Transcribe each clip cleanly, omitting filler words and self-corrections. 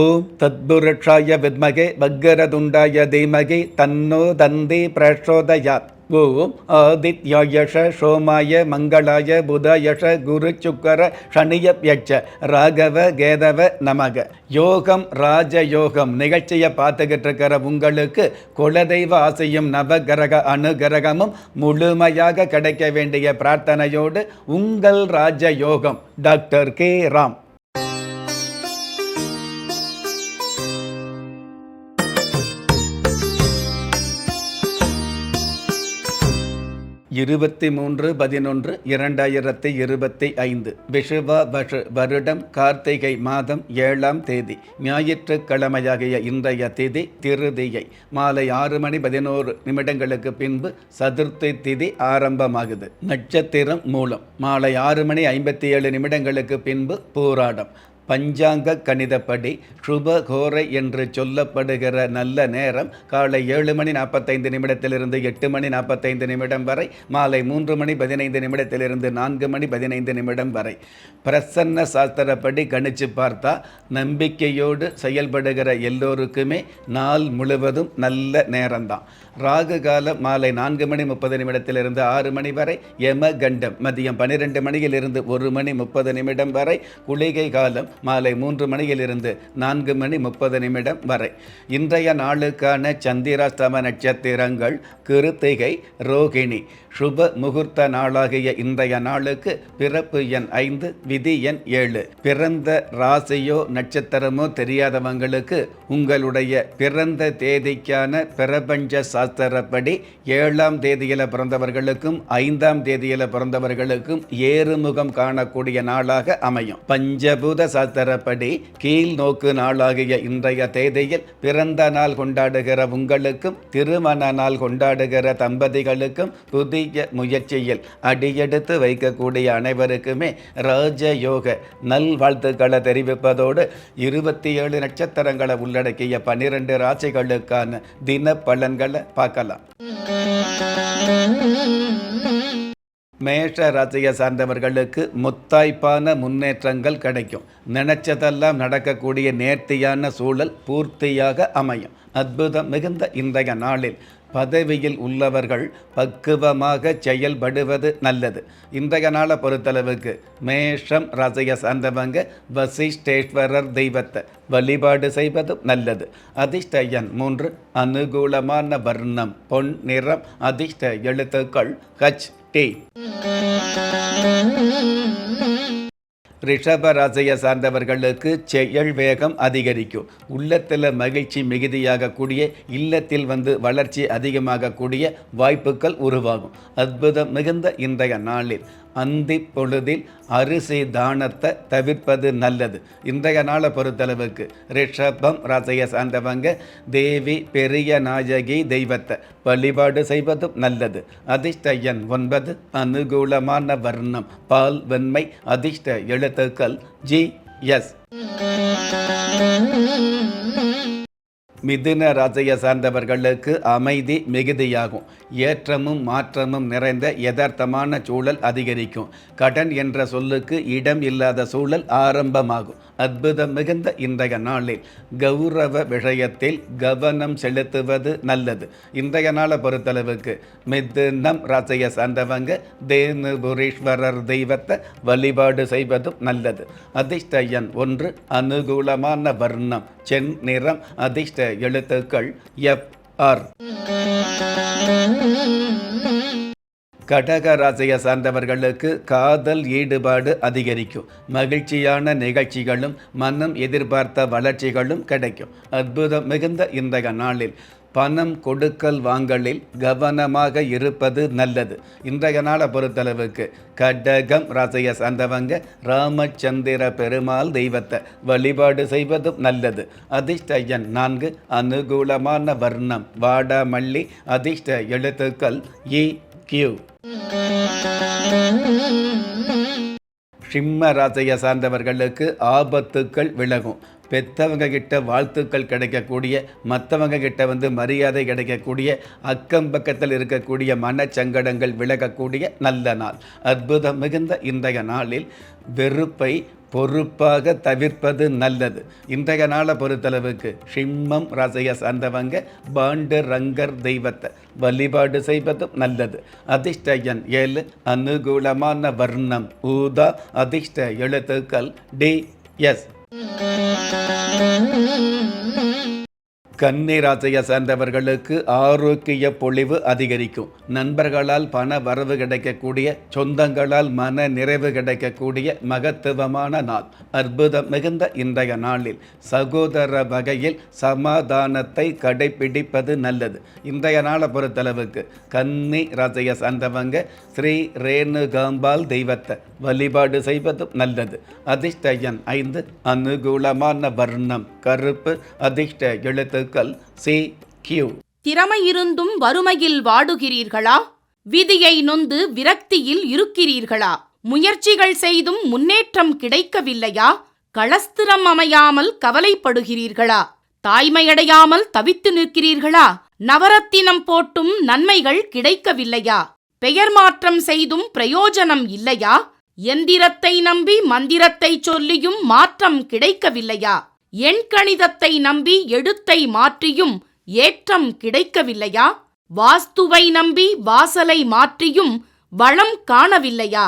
ஓம் தத்புருஷாய வித்மகே வக்கரதுண்டாய தீமகி தன்னோ தந்தி பிரச்சோதயாத். ஓம் ஆதித்யாயஷ சோமாய மங்களாய புதயஷ குரு சுக்கர சனியப்யட்ச ராகவ கேதவ நமக. யோகம் ராஜயோகம் நிகழ்ச்சியை பார்த்துக்கிட்டு இருக்கிற உங்களுக்கு குலதெய்வ ஆசையும் நவகிரக அனுகிரகமும் முழுமையாக கிடைக்க வேண்டிய பிரார்த்தனையோடு உங்கள் ராஜயோகம் டாக்டர் கே ராம். 23/11/2025 விஷுவ வருடம் கார்த்திகை மாதம் 7ஆம் தேதி ஞாயிற்றுக்கிழமையாகிய இன்றைய திதி திருதியை மாலை 6:11 பின்பு சதுர்த்தி திதி ஆரம்பமாகுது. நட்சத்திரம் மூலம் மாலை 6:57 பின்பு பூராடம். பஞ்சாங்க கணிதப்படி சுபகோரை என்று சொல்லப்படுகிற நல்ல நேரம் காலை 7:45 8:45 வரை, மாலை 3:15 4:15 வரை. பிரசன்ன சாஸ்திரப்படி கணிச்சு பார்த்தா நம்பிக்கையோடு செயல்படுகிற எல்லோருக்குமே நாள் முழுவதும் நல்ல நேரம்தான். ராகு காலம் மாலை 4:30 6 வரை, யம கண்டம் மதியம் 12 1:30 வரை, குளிகை காலம் மாலை 3 4:30 வரை. இன்றைய நாளுக்கான சந்திராஷ்டம நட்சத்திரங்கள் கிருத்திகை, ரோகிணி. சுப முகூர்த்த நாளாகிய இன்றைய நாளுக்கு பிறப்பு எண் 5, விதி எண் 7. பிறந்த ராசியோ நட்சத்திரமோ தெரியாதவங்களுக்கு உங்களுடைய பிறந்த தேதிக்கான பிரபஞ்ச சாஸ்திரப்படி 7ஆம் தேதியில் பிறந்தவர்களுக்கும் 5ஆம் தேதியில் பிறந்தவர்களுக்கும் ஏறுமுகம் காணக்கூடிய நாளாக அமையும். பஞ்சபூத சாஸ்திரப்படி கீழ் நோக்கு நாளாகிய இன்றைய தேதியில் பிறந்த நாள் கொண்டாடுகிற உங்களுக்கும் திருமண நாள் கொண்டாடுகிற தம்பதிகளுக்கும் புதிய முயற்சியில் அடியெடுத்து வைக்கக்கூடிய அனைவருக்குமே ராஜயோக நல்வாழ்த்துக்களை தெரிவிப்பதோடு 27 நட்சத்திரங்களை உள்ளடக்கிய 12 ராசிகளுக்கான தின பலன்களை பார்க்கலாம். மேஷ ராசியை சார்ந்தவர்களுக்கு முத்தாய்ப்பான முன்னேற்றங்கள் கிடைக்கும். நினைச்சதெல்லாம் நடக்கக்கூடிய நேர்த்தியான சூழல் பூர்த்தியாக அமையும். அற்புதம் மிகுந்த இன்றைய நாளில் பதவியில் உள்ளவர்கள் பக்குவமாக செயல்படுவது நல்லது. இன்றைய நாளை பொறுத்தளவுக்கு மேஷம் ராசியை சார்ந்தவங்க வசிஷ்டேஸ்வரர் தெய்வத்தை வழிபாடு செய்வதும் நல்லது. அதிர்ஷ்ட எண் 3, அனுகூலமான வர்ணம் பொன் நிறம், அதிர்ஷ்ட எழுத்துக்கள் HT. ரிஷப ராசியை சார்ந்தவர்களுக்கு செயல் வேகம் அதிகரிக்கும். உள்ளத்தில் மகிழ்ச்சி மிகுதியாகக்கூடிய, இல்லத்தில் வளர்ச்சி அதிகமாகக்கூடிய வாய்ப்புகள் உருவாகும். அற்புதம் மிகுந்த இன்றைய நாளில் அந்தி பொழுதில் அரிசி தானத்தை தவிர்ப்பது நல்லது. இன்றைய நாளை பொறுத்தளவுக்கு ரிஷபம் ராசியை சார்ந்தவங்க தேவி பெரிய நாயகி தெய்வத்தை வழிபாடு செய்வதும் நல்லது. அதிர்ஷ்ட எண் 9, அனுகூலமான வர்ணம் பால் வெண்மை, அதிர்ஷ்ட எழுத்துக்கள் GS. மிதுன ராசியை சார்ந்தவர்களுக்கு அமைதி மிகுதியாகும். ஏற்றமும் மாற்றமும் நிறைந்த யதார்த்தமான சூழல் அதிகரிக்கும். கடன் என்ற சொல்லுக்கு இடம் இல்லாத சூழல் ஆரம்பமாகும். அற்புதம் மிகுந்த இன்றைய நாளில் கௌரவ விஷயத்தில் கவனம் செலுத்துவது நல்லது. இன்றைய நாளை பொறுத்தளவுக்கு மிதுனம் ராசியை சார்ந்தவங்க தேனுபுரீஸ்வரர் தெய்வத்தை வழிபாடு செய்வதும் நல்லது. அதிர்ஷ்ட எண் 1, அனுகூலமான வர்ணம் சென் நிறம், அதிர்ஷ்ட எழுத்துக்கள் FR. கடக ராசியை சார்ந்தவர்களுக்கு காதல் ஈடுபாடு அதிகரிக்கும். மகிழ்ச்சியான நிகழ்ச்சிகளும் மனம் எதிர்பார்த்த வளர்ச்சிகளும் கிடைக்கும். அற்புதம் மிகுந்த இன்றைய நாளில் பணம் கொடுக்கல் வாங்கலில் கவனமாக இருப்பது நல்லது. இன்றைய நாளை பொறுத்தளவுக்கு கடகம் ராசியை சார்ந்தவங்க ராமச்சந்திர பெருமாள் தெய்வத்தை வழிபாடு செய்வதும் நல்லது. அதிர்ஷ்ட எண் 4, அனுகூலமான வர்ணம் வாடாமல்லி, அதிர்ஷ்ட எழுத்துக்கள் EQ. சிம்ம ராசியை சார்ந்தவர்களுக்கு ஆபத்துக்கள் விலகும். பெத்தவங்க கிட்ட வாழ்த்துக்கள் கிடைக்கக்கூடிய, மற்றவங்க கிட்ட மரியாதை கிடைக்கக்கூடிய, அக்கம் பக்கத்தில் இருக்கக்கூடிய மனச்சங்கடங்கள் விலகக்கூடிய நல்ல நாள். அற்புதம் மிகுந்த இன்றைய நாளில் வெறுப்பை பொறுப்பாக தவிர்ப்பது நல்லது. இன்றைய நாளை பொறுத்தளவுக்கு சிம்மம் ராசியை சார்ந்தவங்க பாண்டுரங்கர் தெய்வத்தை வழிபாடு செய்வதும் நல்லது. அதிர்ஷ்ட எண் 7, அனுகூலமான வர்ணம் ஊதா, அதிர்ஷ்ட எழுத்துக்கள் DS. கன்னி ராசியை சேர்ந்தவர்களுக்கு ஆரோக்கிய பொழிவு அதிகரிக்கும். நண்பர்களால் பண வரவு கிடைக்கக்கூடிய, சொந்தங்களால் மன நிறைவு கிடைக்கக்கூடிய மகத்துவமான நாள். அற்புதம் மிகுந்த இன்றைய நாளில் சகோதர வகையில் சமாதானத்தை கடைபிடிப்பது நல்லது. இன்றைய நாளை பொறுத்தளவுக்கு கன்னி ராசியை சேர்ந்தவங்க ஸ்ரீ ரேணுகாம்பாள் தெய்வத்தை வழிபாடு செய்வதும் நல்லது. அதிர்ஷ்ட எண் 5, அனுகூலமான வர்ணம் கருப்பு, அதிர்ஷ்ட எழுத்துக்கள் CQ. திறமை இருந்தும் வறுமையில் வாடுகிறீர்களா? விதியை நொந்து விரக்தியில் இருக்கிறீர்களா? முயற்சிகள் செய்தும் முன்னேற்றம் கிடைக்கவில்லையா? களஸ்திரம் அமையாமல் கவலைப்படுகிறீர்களா? தாய்மையடையாமல் தவித்து நிற்கிறீர்களா? நவரத்தினம் போட்டும் நன்மைகள் கிடைக்கவில்லையா? பெயர் மாற்றம் செய்தும் பிரயோஜனம் இல்லையா? எந்திரத்தை நம்பி மந்திரத்தை சொல்லியும் மாற்றம் கிடைக்கவில்லையா? எண்கணிதத்தை நம்பி எழுத்தை மாற்றியும் ஏற்றம் கிடைக்கவில்லையா? வாஸ்துவை நம்பி வாசலை மாற்றியும் வளம் காணவில்லையா?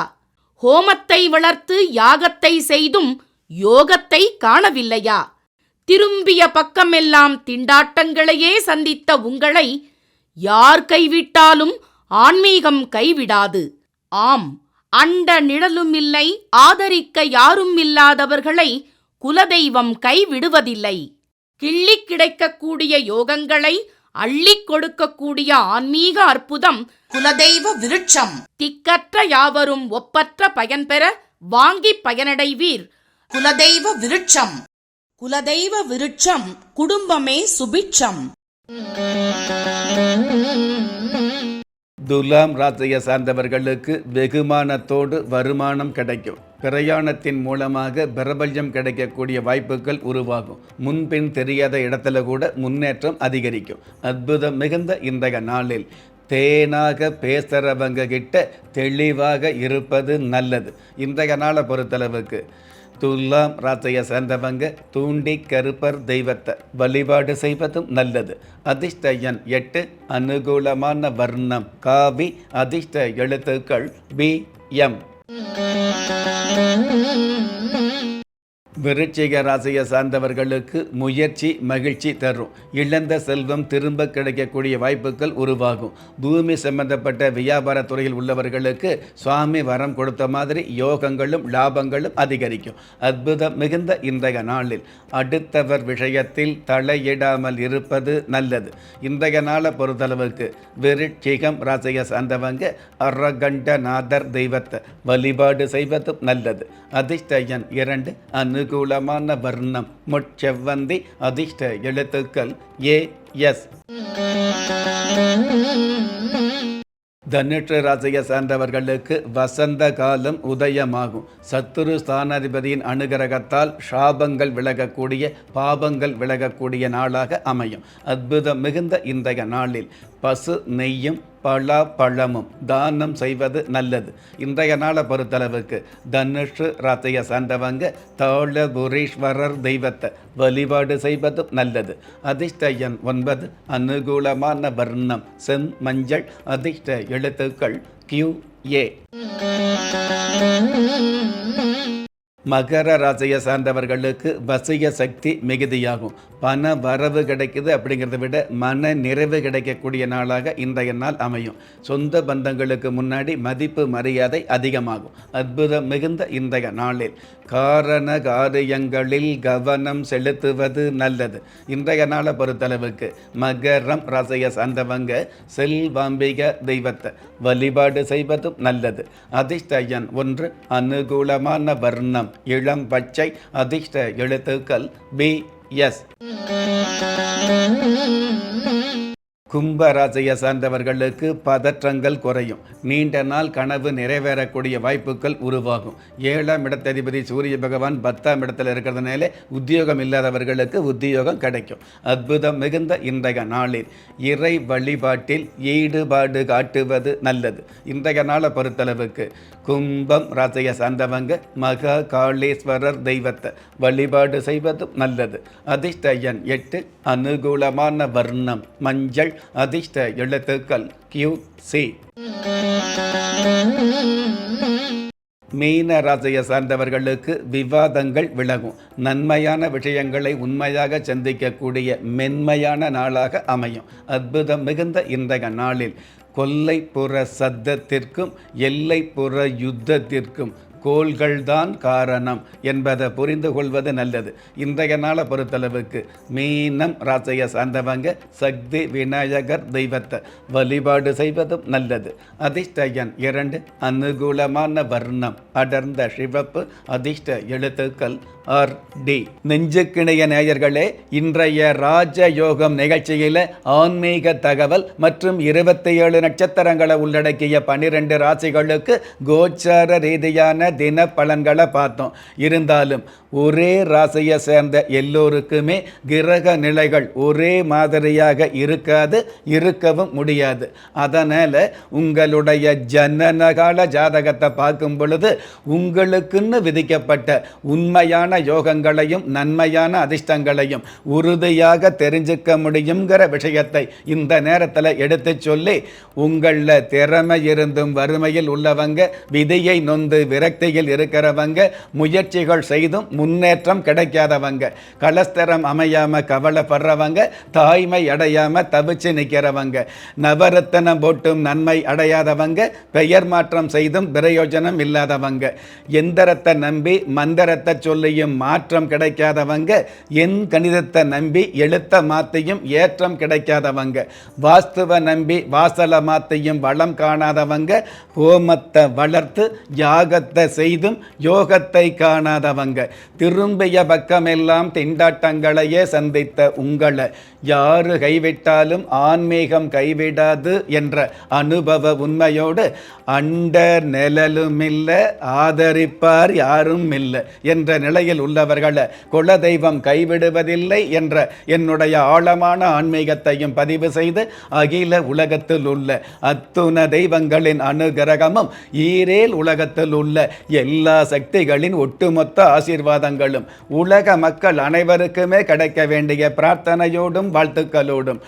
ஹோமத்தை வளர்த்து யாகத்தை செய்தும் யோகத்தை காணவில்லையா? திரும்பிய பக்கமெல்லாம் திண்டாட்டங்களையே சந்தித்த உங்களை யார் கைவிட்டாலும் ஆன்மீகம் கைவிடாது. ஆம், அண்ட நிழலுமில்லை, ஆதரிக்க யாரும் இல்லாதவர்களை குலதெய்வம் கைவிடுவதில்லை. கிள்ளிக் கிடைக்கக்கூடிய யோகங்களை அள்ளிக் கொடுக்கக்கூடிய ஆன்மீக அற்புதம் குலதெய்வ விருட்சம். திக்கற்ற யாவரும் ஒப்பற்ற பயன்பெற வாங்கி பயனடைவீர். குலதெய்வ விருட்சம். குலதெய்வ விருட்சம், குடும்பமே சுபிட்சம். துலாம் ராசியை சார்ந்தவர்களுக்கு வெகுமானத்தோடு வருமானம் கிடைக்கும். பிரயாணத்தின் மூலமாக பிரபல்யம் கிடைக்கக்கூடிய வாய்ப்புகள் உருவாகும். முன்பின் தெரியாத இடத்துல கூட முன்னேற்றம் அதிகரிக்கும். அற்புதம் மிகுந்த இன்றைய நாளில் தேனாக பேசுகிறவங்க கிட்ட தெளிவாக இருப்பது நல்லது. இன்றைய நாளை பொறுத்தளவுக்கு துலாம் ராசியை சேர்ந்தவங்க தூண்டி கருப்பர் தெய்வத்தை வழிபாடு செய்வதும் நல்லது. அதிர்ஷ்ட எண் 8, அனுகூலமான வர்ணம் காவி, அதிர்ஷ்ட எழுத்துக்கள் BM. விருச்சிக ராசியை சார்ந்தவர்களுக்கு முயற்சி மகிழ்ச்சி தரும். இழந்த செல்வம் திரும்ப கிடைக்கக்கூடிய வாய்ப்புகள் உருவாகும். பூமி சம்பந்தப்பட்ட வியாபார துறையில் உள்ளவர்களுக்கு சுவாமி வரம் கொடுத்த மாதிரி யோகங்களும் லாபங்களும் அதிகரிக்கும். அற்புதம் மிகுந்த இன்றைய நாளில் அடுத்தவர் விஷயத்தில் தலையிடாமல் இருப்பது நல்லது. இன்றைய நாளை பொறுத்தளவுக்கு விருச்சிகம் ராசியை சார்ந்தவங்க அரகண்டநாதர் தெய்வத்தை வழிபாடு செய்வதும் நல்லது. அதிர்ஷ்ட எண் 2, அனுகூலமான வர்ணம் முட்செவ்வந்தி, அதிர்ஷ்ட எழுத்துக்கள் AS. தனுஷ ராசியை சார்ந்தவர்களுக்கு வசந்த காலம் உதயமாகும். சத்துரு ஸ்தானாதிபதியின் அனுகிரகத்தால் சாபங்கள் விலகக்கூடிய, பாபங்கள் விலகக்கூடிய நாளாக அமையும். அற்புதம் மிகுந்த இன்றைய நாளில் பசு நெய்யும் பழமும் தானம் செய்வது நல்லது. இன்றைய நாளை பொறுத்தளவுக்கு தனுஷ் ராசியை சார்ந்தவங்க தோளபுரீஸ்வரர் தெய்வத்தை வழிபாடு செய்வதும் நல்லது. அதிர்ஷ்ட எண் 9, அனுகூலமான வர்ணம் செம் மஞ்சள், அதிர்ஷ்ட எழுத்துக்கள் QA. மகர ராசியை சார்ந்தவர்களுக்கு வசிய சக்தி மிகுதியாகும். பண வரவு கிடைக்குது அப்படிங்கிறத விட மன நிறைவு கிடைக்கக்கூடிய நாளாக இன்றைய நாள் அமையும். சொந்த பந்தங்களுக்கு முன்னாடி மதிப்பு மரியாதை அதிகமாகும். அற்புதம் மிகுந்த இன்றைய நாளில் காரண காரியங்களில் கவனம் செலுத்துவது நல்லது. இன்றைய நாளை பொறுத்தளவுக்கு மகரம் ராசியை சார்ந்தவங்க செல்வாம்பிக தெய்வத்தை வழிபாடு செய்வதும் நல்லது. அதிர்ஷ்ட எண் 1, அனுகூலமான வர்ணம் இளம் பச்சை, அதிர்ஷ்ட எழுத்துக்கள் BS. கும்ப ராசியை சார்ந்தவர்களுக்கு பதற்றங்கள் குறையும். நீண்ட நாள் கனவு நிறைவேறக்கூடிய வாய்ப்புகள் உருவாகும். 7ஆம் இடத்ததிபதி சூரிய பகவான் 10ஆம் இடத்துல இருக்கிறதுனால உத்தியோகம் இல்லாதவர்களுக்கு உத்தியோகம் கிடைக்கும். அற்புதம் மிகுந்த இன்றைய நாளில் இறை வழிபாட்டில் ஈடுபாடு காட்டுவது நல்லது. இன்றைய நாளை பொறுத்தளவுக்கு கும்பம் ராசியை சார்ந்தவங்க மகா காளீஸ்வரர் தெய்வத்தை வழிபாடு செய்வதும் நல்லது. அதிர்ஷ்ட எண் 8, அனுகூலமான வர்ணம் மஞ்சள், அதிர்ஷ்ட எழுத்துக்கள் QC. மீன ராசியை சார்ந்தவர்களுக்கு விவாதங்கள் விலகும். நன்மையான விஷயங்களை உண்மையாக சந்திக்கக்கூடிய மென்மையான நாளாக அமையும். அற்புதம் மிகுந்த இன்றைய நாளில் கொல்லைப்புற சத்தத்திற்கும் எல்லைப்புற யுத்தத்திற்கும் கோள்கள்தான் காரணம் என்பதை புரிந்து கொள்வது நல்லது. இன்றைய நாளை பொறுத்தளவுக்கு மீனம் ராசியை சார்ந்தவங்க சக்தி விநாயகர் தெய்வத்தை வழிபாடு செய்வதும் நல்லது. அதிர்ஷ்ட எண் 2, அனுகூலமான வர்ணம் அடர்ந்த சிவப்பு, அதிர்ஷ்ட எழுத்துக்கள் RD. நெஞ்சுக்கிணைய நேயர்களே, இன்றைய ராஜயோகம் நிகழ்ச்சியில் ஆன்மீக தகவல் மற்றும் 27 நட்சத்திரங்களை உள்ளடக்கிய 12 ராசிகளுக்கு கோச்சார ரீதியான தின பலன்களை பார்த்தோம். இருந்தாலும் ஒரே ராசியை சேர்ந்த எல்லோருக்குமே கிரக நிலைகள் ஒரே மாதிரியாக இருக்காது, இருக்கவும் முடியாது. அதனால் உங்களுடைய ஜனனகால ஜாதகத்தை பார்க்கும் பொழுது உங்களுக்குன்னு விதிக்கப்பட்ட உண்மையான யோகங்களையும் நன்மையான அதிர்ஷ்டங்களையும் உறுதியாக தெரிஞ்சுக்க முடியுங்கிற விஷயத்தை இந்த நேரத்தில் எடுத்து சொல்லி, உங்களில் திறமை இருந்தும் வறுமையில் உள்ளவங்க, விதியை நொந்து விரக்தியில் இருக்கிறவங்க, முயற்சிகள் செய்தும் முன்னேற்றம் கிடைக்காதவங்க, கலஸ்தரம் அமையாம கவலைப்படுறவங்க, தாய்மை அடையாம தவிச்சு நிற்கிறவங்க, நவரத்தனம் போட்டும் நன்மை அடையாதவங்க, பெயர் மாற்றம் செய்தும் பிரயோஜனம் இல்லாதவங்க, எந்திரத்தை நம்பி மந்திரத்தை சொல்லியும் மாற்றம் கிடைக்காதவங்க, என் கணிதத்தை நம்பி எழுத்த மாத்தியும் ஏற்றம் கிடைக்காதவங்க, வாஸ்துவ நம்பி வாசல மாத்தியும் வளம் காணாதவங்க, ஹோமத்தை வளர்த்து யாகத்தை செய்தும் யோகத்தை காணாதவங்க, திரும்பிய பக்கமெல்லாம் திண்டாட்டங்களையே சந்தித்த உங்களை யாரு கைவிட்டாலும் ஆன்மீகம் கைவிடாது என்ற அனுபவ உண்மையோடு அண்ட நிழலுமில்லை, ஆதரிப்பார் யாரும் இல்லை என்ற நிலையில் உள்ளவர்களை குலதெய்வம் கைவிடுவதில்லை என்ற என்னுடைய ஆழமான ஆன்மீகத்தையும் பதிவு செய்து, அகில உலகத்தில் உள்ள அத்துண தெய்வங்களின் அனுகிரகமும் ஈரேல் உலகத்தில் உள்ள எல்லா சக்திகளின் ஒட்டுமொத்த ஆசீர்வாதங்களும் உலக மக்கள் அனைவருக்குமே கிடைக்க வேண்டிய பிரார்த்தனையோடும் வாழ்த்துக்களோடும்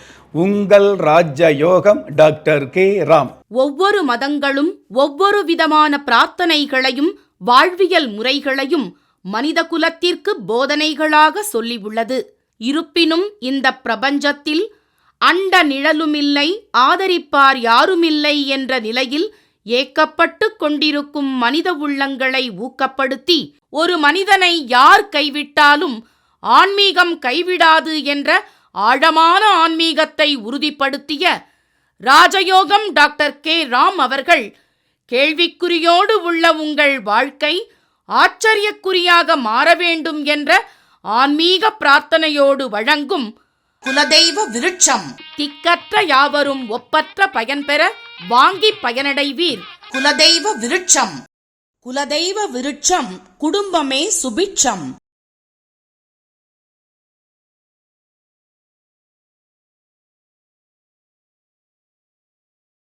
உங்கள் ராஜ யோகம் டாக்டர் கே ராம். ஒவ்வொரு மதங்களும் ஒவ்வொரு விதமான பிரார்த்தனைகளையும் வாழ்வியல் முறைகளையும் மனித குலத்திற்கு போதனைகளாக சொல்லியுள்ளது. இருப்பினும் இந்த பிரபஞ்சத்தில் அண்ட நிழலுமில்லை, ஆதரிப்பார் யாருமில்லை என்ற நிலையில் ஏக்கப்பட்டு கொண்டிருக்கும் மனித உள்ளங்களை ஊக்கப்படுத்தி, ஒரு மனிதனை யார் கைவிட்டாலும் ஆன்மீகம் கைவிடாது என்ற ஆழமான ஆன்மீகத்தை உறுதிப்படுத்திய ராஜயோகம் டாக்டர் கே ராம் அவர்கள், கேள்விக்குறியோடு உள்ள உங்கள் வாழ்க்கை ஆச்சரியக்குறியாக மாற வேண்டும் என்ற ஆன்மீக பிரார்த்தனையோடு வழங்கும் குலதெய்வ விருட்சம். திக்கற்ற யாவரும் ஒப்பற்ற பயன்பெற வாங்கி பயனடைவீர். குலதெய்வ விருட்சம். குலதெய்வ விருட்சம் குடும்பமே சுபிட்சம்.